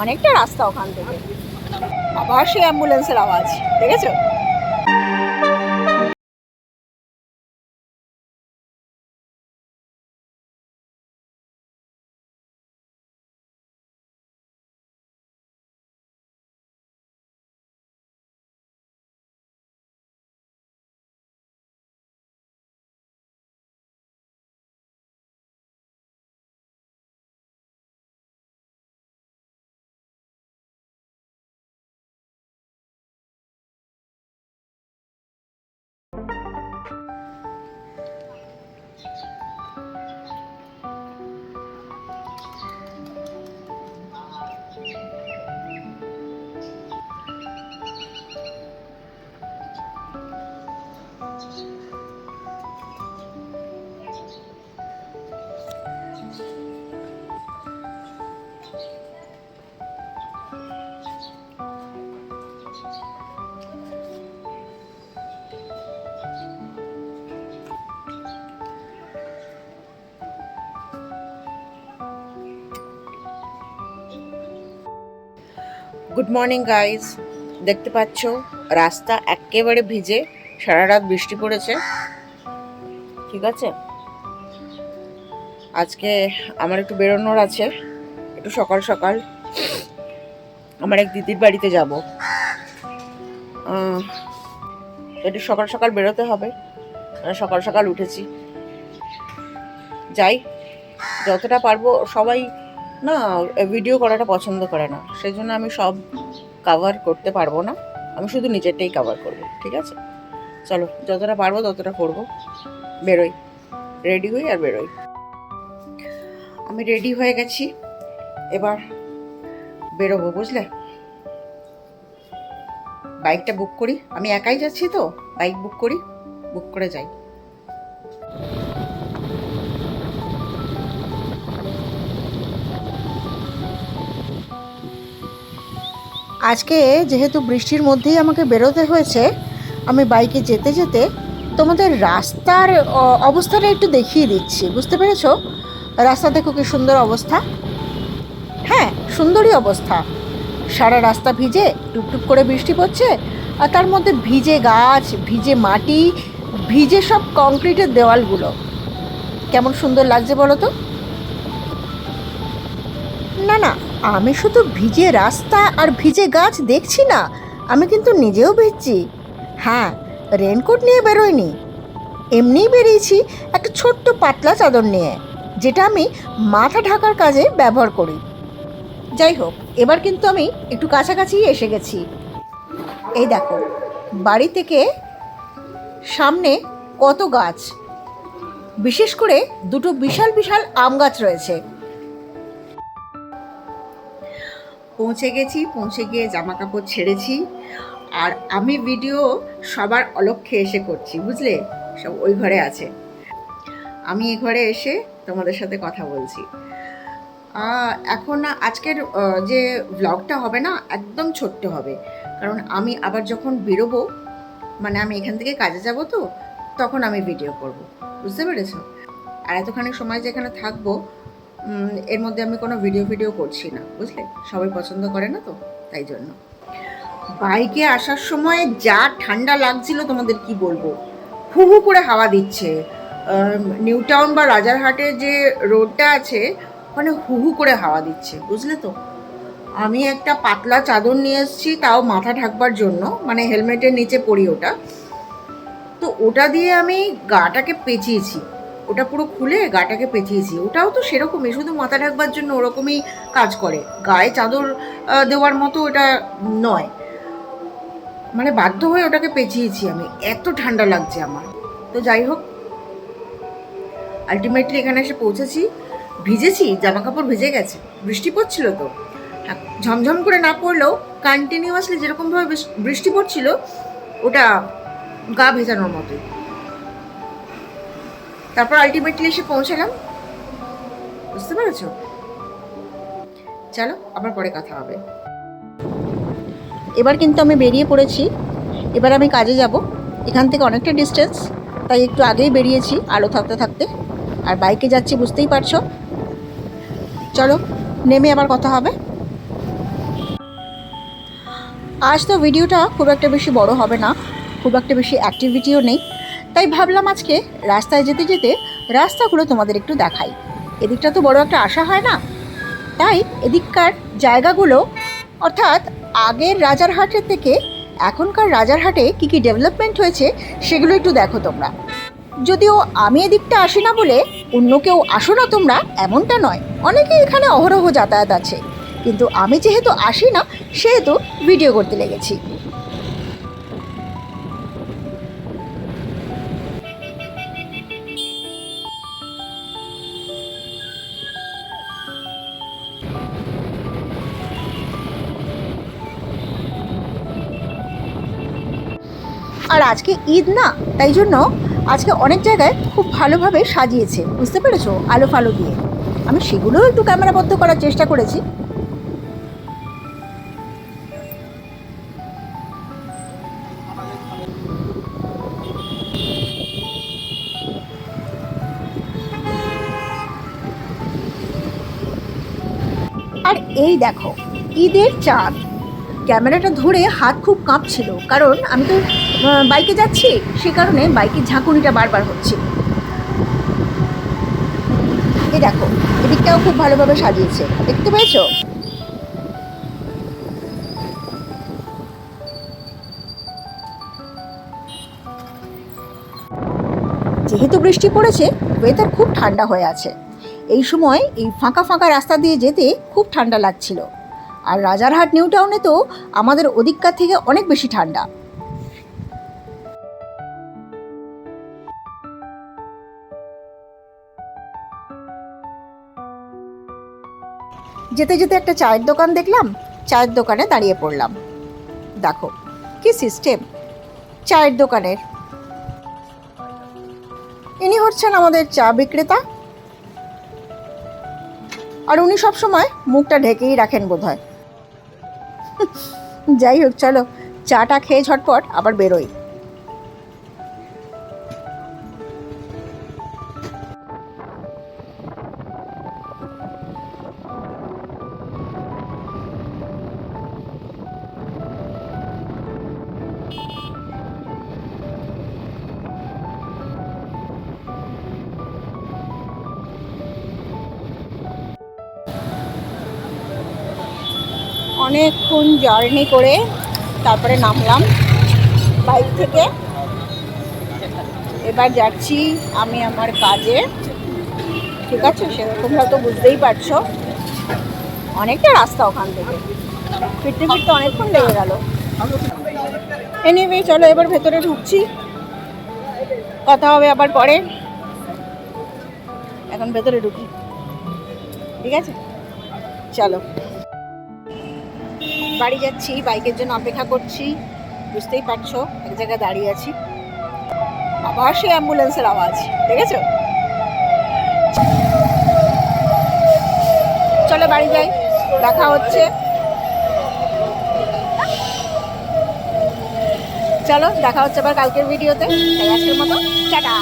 অনেকটা রাস্তা ওখান থেকে। আবার সেই অ্যাম্বুলেন্সের আওয়াজ, দেখেছো? গুড মর্নিং গাইজ, দেখতে পাচ্ছ রাস্তা একেবারে ভিজে, সারা রাত বৃষ্টি পড়েছে। ঠিক আছে, আজকে আমার একটু বেরোনোর আছে, একটু সকাল সকাল আমার এক দিদির বাড়িতে যাব। একটু সকাল সকাল বেরোতে হবে, সকাল সকাল উঠেছি। যাই, যতটা পারবো। সবাই না ভিডিও করাটা পছন্দ করে না, সেই জন্য আমি সব কভার করতে পারবো না, আমি শুধু নিজেরটাই কভার করব। ঠিক আছে, চলো যতটা পারবো ততটা করব। বেরোই, রেডি হই আর বেরোই। আমি রেডি হয়ে গেছি, এবার বেরোবো, বুঝলে? বাইকটা বুক করি, আমি একাই যাচ্ছি তো, বাইক বুক করি, বুক করে যাই। আজকে যেহেতু বৃষ্টির মধ্যেই আমাকে বেরোতে হয়েছে, আমি বাইকে যেতে যেতে তোমাদের রাস্তার অবস্থাটা একটু দেখিয়ে দিচ্ছি, বুঝতে পেরেছো? রাস্তা দেখো কি সুন্দর অবস্থা। হ্যাঁ, সুন্দরই অবস্থা। সারা রাস্তা ভিজে, টুপটুপ করে বৃষ্টি পড়ছে, আর তার মধ্যে ভিজে গাছ, ভিজে মাটি, ভিজে সব কংক্রিটের দেওয়ালগুলো। কেমন সুন্দর লাগছে বলো তো? না না, আমি শুধু ভিজে রাস্তা আর ভিজে গাছ দেখছি না, আমি কিন্তু নিজেও ভিজছি। হ্যাঁ, রেনকোট নিয়ে বেরোয়নি, এমনিই বেরিয়েছি একটা ছোট্ট পাতলা চাদর নিয়ে, যেটা আমি মাথা ঢাকার কাজে ব্যবহার করি। যাই হোক, এবার কিন্তু আমি একটু কাছাকাছি এসে গেছি। এই দেখো, বাড়ি থেকে সামনে কত গাছ, বিশেষ করে দুটো বিশাল বিশাল আম গাছ রয়েছে। পৌঁছে গেছি, পৌঁছে গিয়ে জামা কাপড় ছেড়েছি, আর আমি ভিডিও সবার অলক্ষ্যে এসে করছি, বুঝলে? সব ওই ঘরে আছে, আমি এ ঘরে এসে তোমাদের সাথে কথা বলছি। এখন আজকের যে ব্লগটা হবে না, একদম ছোট্ট হবে, কারণ আমি আবার যখন বেরোবো, মানে আমি এখান থেকে কাজে যাব তো, তখন আমি ভিডিও করব, বুঝতে পেরেছো? আর এতখানি সময় যেখানে থাকবো, এর মধ্যে আমি কোনো ভিডিও করছি না, বুঝলে? সবাই পছন্দ করে না তো, তাই জন্য। বাইকে আসার সময় যা ঠান্ডা লাগছিল তোমাদের কি বলবো, হু হু করে হাওয়া দিচ্ছে। নিউ টাউন বা রাজারহাটের যে রোডটা আছে, ওখানে হু হু করে হাওয়া দিচ্ছে, বুঝলে তো? আমি একটা পাতলা চাদর নিয়ে এসেছি, তাও মাথা ঢাকবার জন্য, মানে হেলমেটের নিচে পরি ওটা, তো ওটা দিয়ে আমি গাটাকে পেঁচিয়েছি, ওটা পুরো খুলে গাটাকে পেঁচিয়েছি। ওটাও তো সেরকমই, শুধু মাথা ঢাকবার জন্য ওরকমই কাজ করে, গায়ে চাদর দেওয়ার মতো ওটা নয়, মানে বাধ্য হয়ে ওটাকে পেঁচিয়েছি আমি, এত ঠান্ডা লাগছে আমার। তো যাই হোক, আলটিমেটলি এখানে এসে পৌঁছেছি। ভিজেছি, জামা কাপড় ভিজে গেছে, বৃষ্টি পড়ছিল তো। হ্যাঁ, ঝমঝম করে না পড়লেও কন্টিনিউয়াসলি যেরকমভাবে বৃষ্টি পড়ছিল, ওটা গা ভেজানোর মতোই। তারপর আলটিমেটলি এসে পৌঁছালাম, বুঝতে পেরেছো? চলো, আবার পরে কথা হবে। এবার কিন্তু আমি বেরিয়ে পড়েছি, এবার আমি কাজে যাব। এখান থেকে অনেকটা ডিস্টেন্স, তাই একটু আগেই বেরিয়েছি আলো থাকতে থাকতে, আর বাইকে যাচ্ছি, বুঝতেই পারছো। চলো, নেমে আবার কথা হবে। আজ তো ভিডিওটা খুব একটা বেশি বড় হবে না, খুব একটা বেশি অ্যাক্টিভিটিও নেই, তাই ভাবলাম আজকে রাস্তায় যেতে যেতে রাস্তাগুলো তোমাদের একটু দেখাই। এদিকটা তো বড় একটা আশা হয় না, তাই এদিককার জায়গাগুলো, অর্থাৎ আগের রাজারহাটের থেকে এখনকার রাজারহাটে কী কী ডেভেলপমেন্ট হয়েছে সেগুলো একটু দেখো তোমরা। যদিও আমি এদিকটা আসি না বলে অন্য কেউ আসো না তোমরা এমনটা নয়, অনেকেই এখানে অহরহ যাতায়াত আছে, কিন্তু আমি যেহেতু আসি না সেহেতু ভিডিও করতে লেগেছি। আর আজকে ঈদ না, তাই জন্য আজকে অনেক জায়গায় খুব ভালোভাবে সাজিয়েছে, বুঝতে পেরেছো, আলো ফালো দিয়ে। আমি সেগুলোও একটু ক্যামেরাবদ্ধ করার চেষ্টা করেছি। আর এই দেখো ঈদের চাঁদ, ক্যামেরাটা ধরে হাত খুব কাঁপছিল, কারণ আমি তো বাইকে যাচ্ছি, সে কারণে বাইকের ঝাঁকুনিটা বারবার হচ্ছে। এই দেখো এদিকটাও খুব ভালোভাবে সাজিয়েছে, দেখতে পেয়েছো? যেহেতু বৃষ্টি পড়েছে, ওয়েদার খুব ঠান্ডা হয়ে আছে। এই সময় এই ফাঁকা ফাঁকা রাস্তা দিয়ে যেতে খুব ঠান্ডা লাগছিল। আর রাজারহাট নিউ টাউনে তো আমাদের ওদিককার থেকে অনেক বেশি ঠান্ডা। যেতে যেতে একটা চায়ের দোকান দেখলাম, চায়ের দোকানে দাঁড়িয়ে পড়লাম। দেখো কি সিস্টেম চায়ের দোকানের। ইনি হচ্ছেন আমাদের চা বিক্রেতা, আর উনি সবসময় মুখটা ঢেকেই রাখেন বোধহয়। যাই হোক, চলো চাটা খেয়ে ঝটপট আবার বেরোই। অনেকক্ষণ জার্নি করে তারপরে নামলাম বাইক থেকে। এবার যাচ্ছি আমি আমার কাজে, ঠিক আছে? তোমরা তো বুঝতেই পারছো অনেকটা রাস্তা ওখান থেকে, ফিরতে ফিরতে অনেকক্ষণ লেগে গেল। এনিওয়ে চলো এবার ভেতরে ঢুকছি, কথা হবে আবার পরে। এখন ভেতরে ঢুকি, ঠিক আছে? চলো বাড়ি যাচ্ছি, বাইকের জন্য অপেক্ষা করছি, বুঝতেই পারছো এক জায়গায় দাঁড়িয়ে আছি। আবার সেই অ্যাম্বুলেন্সের আওয়াজ, দেখেছো? চলো বাড়ি যাই, দেখা হচ্ছে। চলো দেখা হচ্ছে আবার কালকের ভিডিওতে। আজকের মতো টাটা।